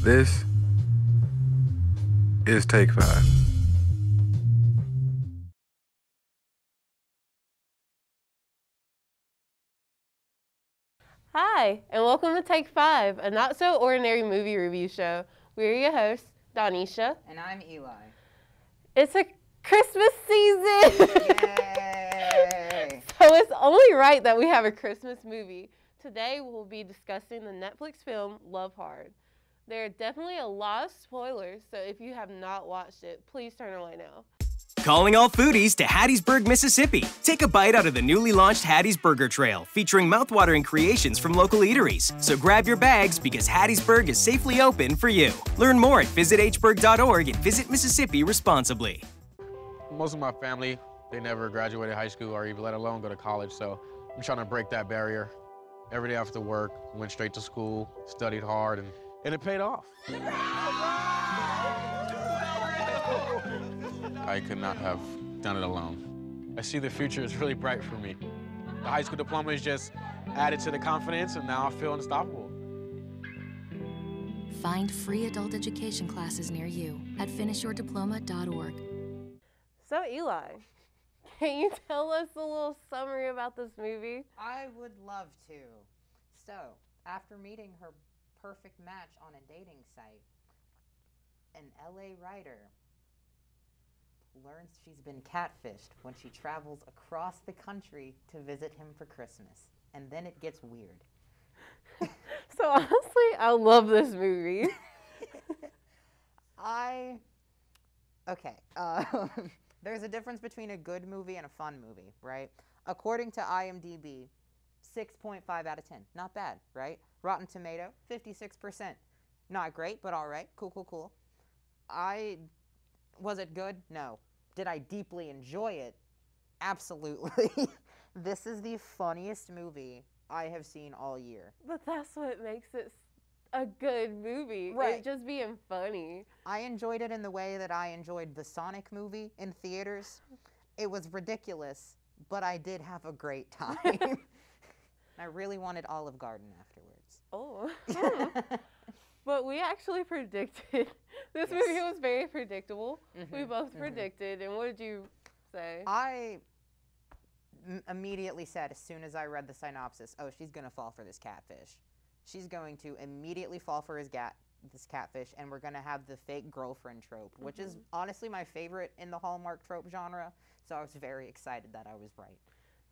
This is Take 5. Hi, and welcome to Take 5, a not-so-ordinary movie review show. We're your hosts, Donisha. And I'm Eli. It's a Christmas season! Yay! So it's only right that we have a Christmas movie. Today we'll be discussing the Netflix film Love Hard. There are definitely a lot of spoilers, so if you have not watched it, please turn away now. Calling all foodies to Hattiesburg, Mississippi. Take a bite out of the newly launched Hattie's Burger Trail, featuring mouthwatering creations from local eateries. So grab your bags because Hattiesburg is safely open for you. Learn more at visithburg.org and visit Mississippi responsibly. Most of my family, they never graduated high school or even let alone go to college, so I'm trying to break that barrier. Every day after work, went straight to school, studied hard, and it paid off. I could not have done it alone. I see the future is really bright for me. The high school diploma is just added to the confidence, and now I feel unstoppable. Find free adult education classes near you at finishyourdiploma.org. So Eli, can you tell us a little summary about this movie? I would love to. So, after meeting her perfect match on a dating site, an LA writer learns she's been catfished when she travels across the country to visit him for Christmas. And then it gets weird. So honestly, I love this movie. Okay. There's a difference between a good movie and a fun movie, right? According to IMDb, 6.5 out of 10. Not bad, right? Rotten Tomato, 56%. Not great, but all right. Cool. Was it good? No. Did I deeply enjoy it? Absolutely. This is the funniest movie I have seen all year. But that's what makes it a good movie. Right. It just being funny. I enjoyed it in the way that I enjoyed the Sonic movie in theaters. It was ridiculous, but I did have a great time. I really wanted Olive Garden afterwards. Oh. But we actually predicted. This movie was very predictable. We both predicted. And what did you say? I immediately said, as soon as I read the synopsis, oh, she's going to fall for this catfish. She's going to immediately fall for this catfish, and we're going to have the fake girlfriend trope, which is honestly my favorite in the Hallmark trope genre. So I was very excited that I was right.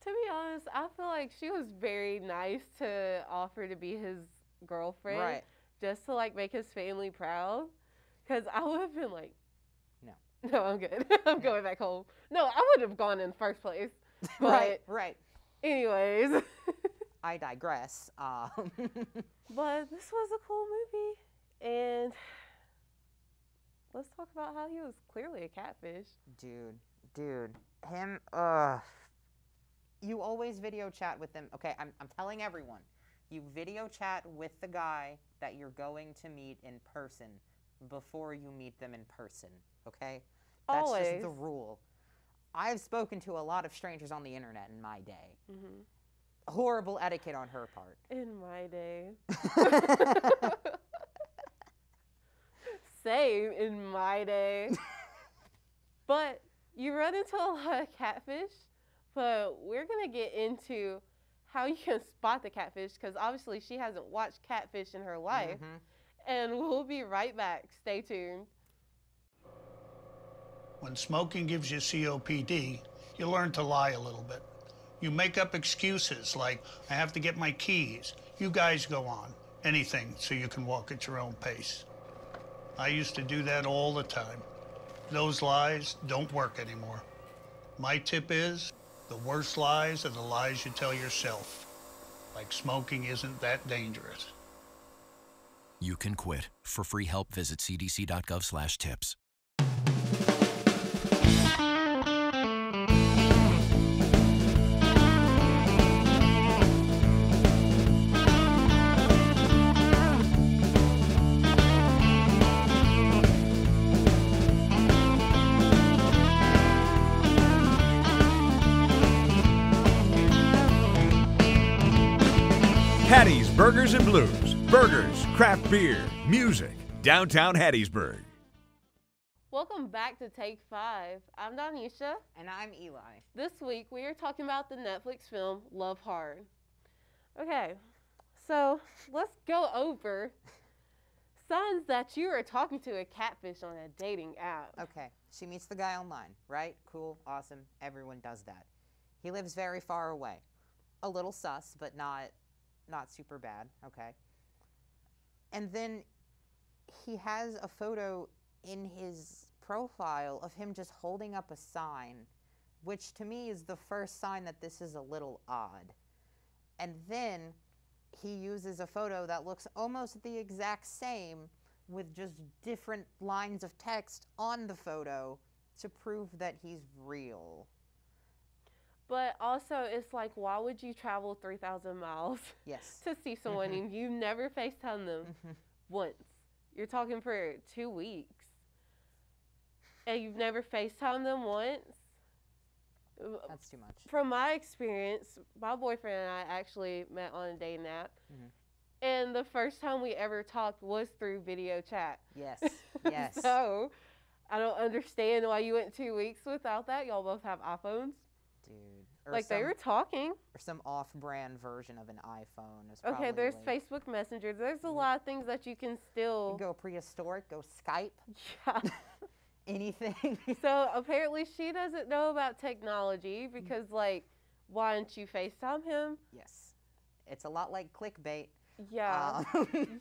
To be honest, I feel like she was very nice to offer to be his girlfriend. Right. Just to, like, make his family proud. Because I would have been like, No, I'm good. I'm going back home. No, I would have gone in the first place. But right. Anyways. I digress. But this was a cool movie. And let's talk about how he was clearly a catfish. Dude. Him, you always video chat with them. Okay, I'm telling everyone. You video chat with the guy that you're going to meet in person before you meet them in person, okay? That's Always. just the rule. I've spoken to a lot of strangers on the internet in my day. Horrible etiquette on her part. In my day. Same, in my day. But you run into a lot of catfish, but we're going to get into how you can spot the catfish, because obviously she hasn't watched catfish in her life. And we'll be right back. Stay tuned. When smoking gives you COPD, you learn to lie a little bit. You make up excuses like, I have to get my keys. You guys go on. Anything so you can walk at your own pace. I used to do that all the time. Those lies don't work anymore. My tip is, the worst lies are the lies you tell yourself. Like smoking isn't that dangerous. You can quit. For free help, visit cdc.gov/tips. Hattie's Burgers and Blues. Burgers, craft beer, music. downtown Hattiesburg. Welcome back to Take 5. I'm Donisha. And I'm Eli. This week we are talking about the Netflix film Love Hard. Okay, so let's go over signs that you are talking to a catfish on a dating app. Okay, she meets the guy online, right? Cool, awesome, everyone does that. He lives very far away. A little sus, but not super bad, okay? And then he has a photo in his profile of him just holding up a sign, which to me is the first sign that this is a little odd. And then he uses a photo that looks almost the exact same with just different lines of text on the photo to prove that he's real. But also, it's like, why would you travel 3,000 miles Yes. to see someone and you never FaceTime them once? You're talking for 2 weeks. And you've never FaceTime them once? That's too much. From my experience, my boyfriend and I actually met on a dating app. And the first time we ever talked was through video chat. Yes, yes. So, I don't understand why you went 2 weeks without that. Y'all both have iPhones. Dude. Or Like, they were talking. Or some off-brand version of an iPhone. Is Okay, there's like, Facebook Messenger. There's a lot of things that you can still... You go prehistoric, go Skype, Yeah. anything. So, apparently she doesn't know about technology because, like, why didn't you FaceTime him? Yes. It's a lot like clickbait. Yeah.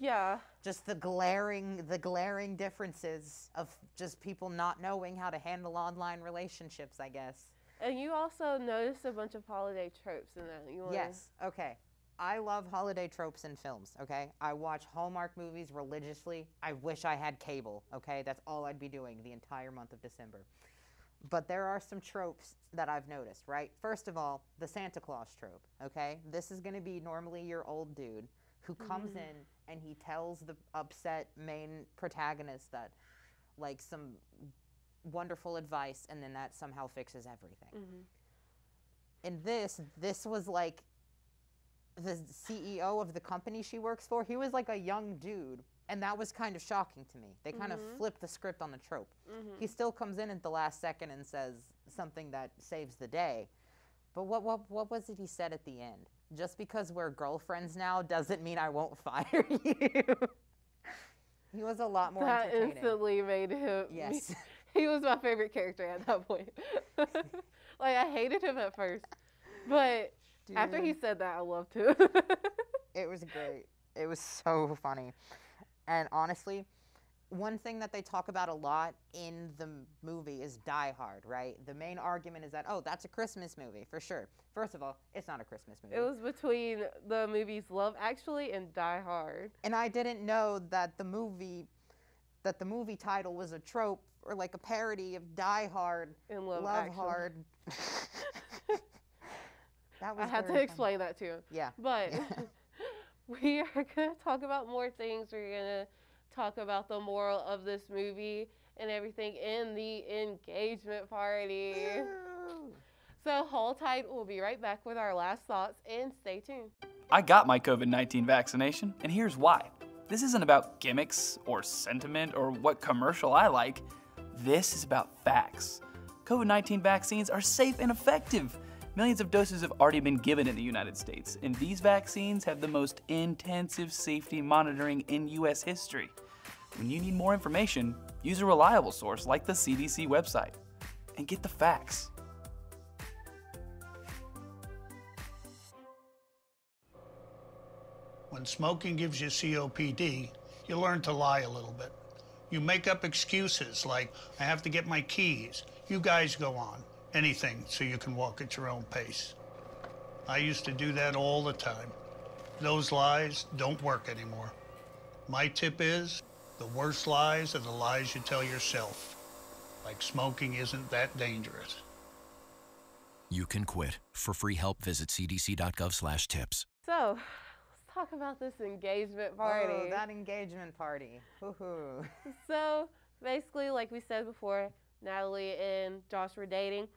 Yeah. Just the glaring differences of just people not knowing how to handle online relationships, I guess. And you also noticed a bunch of holiday tropes in that. You wanna... Yes, okay. I love holiday tropes in films, okay? I watch Hallmark movies religiously. I wish I had cable, okay? That's all I'd be doing the entire month of December. But there are some tropes that I've noticed, right? First of all, the Santa Claus trope, okay? This is going to be normally your old dude who comes in and he tells the upset main protagonist that, like, some wonderful advice, and then that somehow fixes everything. And this was like the CEO of the company she works for. He was like a young dude, and that was kind of shocking to me. They kind of flipped the script on the trope. He still comes in at the last second and says something that saves the day. But what was it he said at the end? Just because we're girlfriends now doesn't mean I won't fire you. He was a lot more entertaining. That instantly made him... Yes. He was my favorite character at that point. Like, I hated him at first. But Dude. after he said that, I loved him. It was great. It was so funny. And honestly, one thing that they talk about a lot in the movie is Die Hard, right? The main argument is that, oh, that's a Christmas movie, for sure. First of all, it's not a Christmas movie. It was between the movies Love Actually and Die Hard. And I didn't know that the movie title was a trope or like a parody of Die Hard And Love Hard. That was I had to explain that to him. Yeah. But we are going to talk about more things. We're going to talk about the moral of this movie and everything in the engagement party. So hold tight. We'll be right back with our last thoughts, and stay tuned. I got my COVID-19 vaccination, and here's why. This isn't about gimmicks or sentiment or what commercial I like. This is about facts. COVID-19 vaccines are safe and effective. Millions of doses have already been given in the United States, and these vaccines have the most intensive safety monitoring in U.S. history. When you need more information, use a reliable source like the CDC website, and get the facts. When smoking gives you COPD, you learn to lie a little bit. You make up excuses like, I have to get my keys. You guys go on. Anything so you can walk at your own pace. I used to do that all the time. Those lies don't work anymore. My tip is, the worst lies are the lies you tell yourself. Like smoking isn't that dangerous. You can quit. For free help, visit cdc.gov/tips. So, let's talk about this engagement party. Oh, that engagement party. Woohoo. So, basically, like we said before, Natalie and Josh were dating,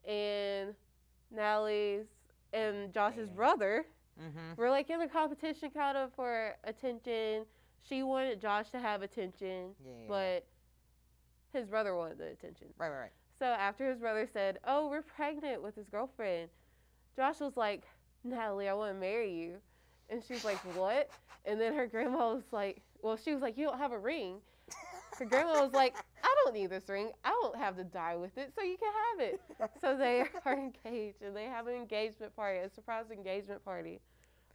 and Natalie's and Josh's brother were like in a competition kind of for attention. she wanted Josh to have attention, but his brother wanted the attention. Right. So after his brother said, "Oh, we're pregnant with his girlfriend," Josh was like, "Natalie, I want to marry you." And she's like, "What?" And then her grandma was like, well, she was like, "You don't have a ring." Her grandma was like, "I don't need this ring. I won't have to die with it, so you can have it." So they are engaged, and they have an engagement party, a surprise engagement party,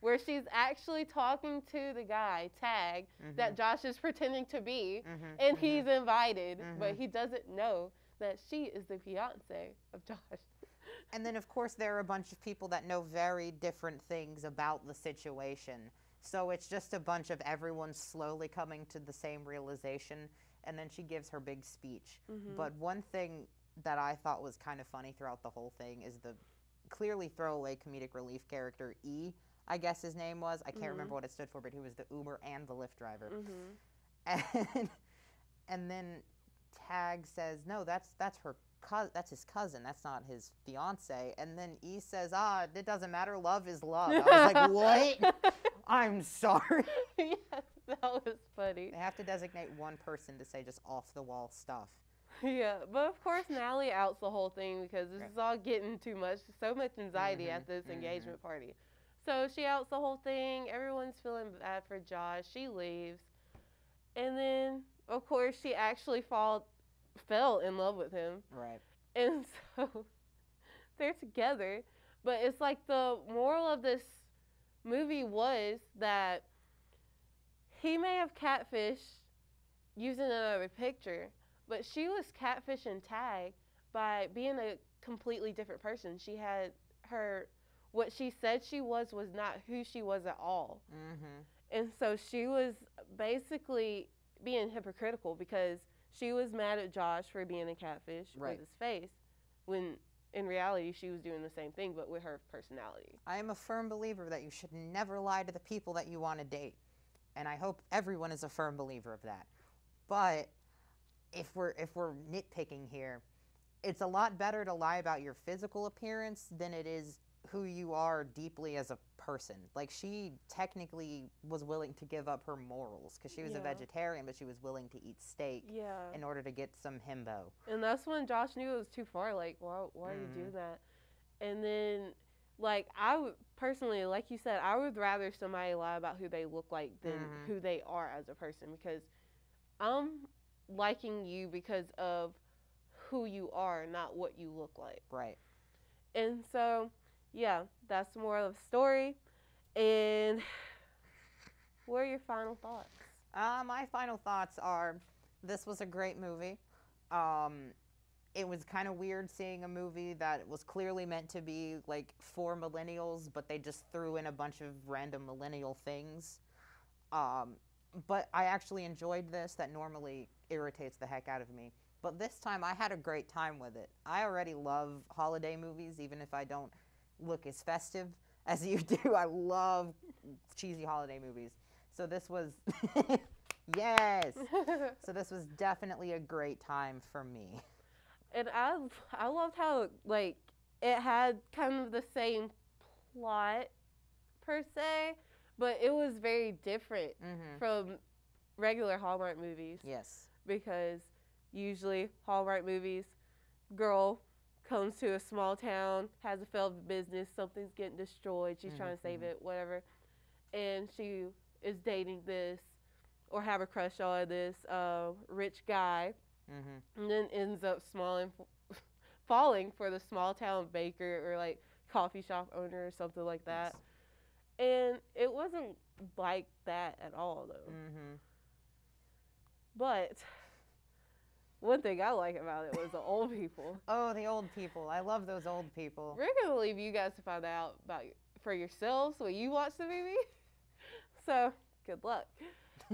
where she's actually talking to the guy, Tag, that Josh is pretending to be, and he's invited, but he doesn't know that she is the fiance of Josh. And then, of course, there are a bunch of people that know very different things about the situation. So it's just a bunch of everyone slowly coming to the same realization, and then she gives her big speech. But one thing that I thought was kind of funny throughout the whole thing is the clearly throwaway comedic relief character, E, I guess his name was. I can't remember what it stood for, but he was the Uber and the Lyft driver. And then Tag says, "No, that's his cousin. That's not his fiance." And then E says, "It doesn't matter. Love is love." I was like, what? I'm sorry. Yes, that was funny. They have to designate one person to say just off-the-wall stuff. Yeah, but of course Natalie outs the whole thing because this is all getting too much, so much anxiety at this engagement party. So she outs the whole thing. Everyone's feeling bad for Josh. She leaves. And then, of course, she actually fell in love with him. Right. And so they're together. But it's like the moral of this movie was that he may have catfished using another picture, but she was catfishing Tag by being a completely different person. She had what she said she was not who she was at all. And so she was basically being hypocritical because she was mad at Josh for being a catfish with his face, when in reality she was doing the same thing but with her personality. I am a firm believer that you should never lie to the people that you want to date. And I hope everyone is a firm believer of that. But if we're nitpicking here, it's a lot better to lie about your physical appearance than it is who you are deeply as a person. Like, she technically was willing to give up her morals because she was a vegetarian, but she was willing to eat steak in order to get some himbo. And that's when Josh knew it was too far. Like, why are you doing that? And then, like, I would personally, like you said, I would rather somebody lie about who they look like than who they are as a person, because I'm liking you because of who you are, not what you look like. Right. And so, yeah, that's the moral of the story. And what are your final thoughts? My final thoughts are, this was a great movie. It was kind of weird seeing a movie that was clearly meant to be like for millennials, but they just threw in a bunch of random millennial things. But I actually enjoyed this. That normally irritates the heck out of me. But this time I had a great time with it. I already love holiday movies, even if I don't look as festive as you do. I love cheesy holiday movies. So this was, yes. So this was definitely a great time for me. And I loved how, like, it had kind of the same plot per se, but it was very different from regular Hallmark movies. Yes. Because usually Hallmark movies, girl comes to a small town, has a failed business, something's getting destroyed, she's trying to save it, whatever, and she is dating this or have a crush on this rich guy, and then ends up falling for the small town baker or like coffee shop owner or something like that. And it wasn't like that at all, though. But one thing I like about it was the old people. Oh, the old people. I love those old people. We're going to leave you guys to find out for yourselves when you watch the movie. So, good luck.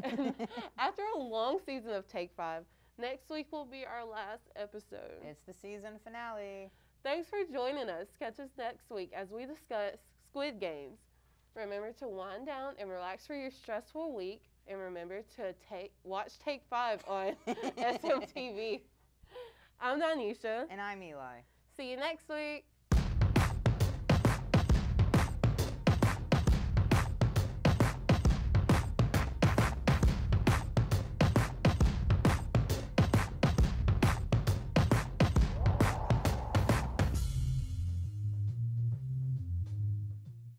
And after a long season of Take 5, next week will be our last episode. It's the season finale. Thanks for joining us. Catch us next week as we discuss Squid Games. Remember to wind down and relax for your stressful week. And remember to watch Take 5 on SM2 TV. I'm Danisha. And I'm Eli. See you next week.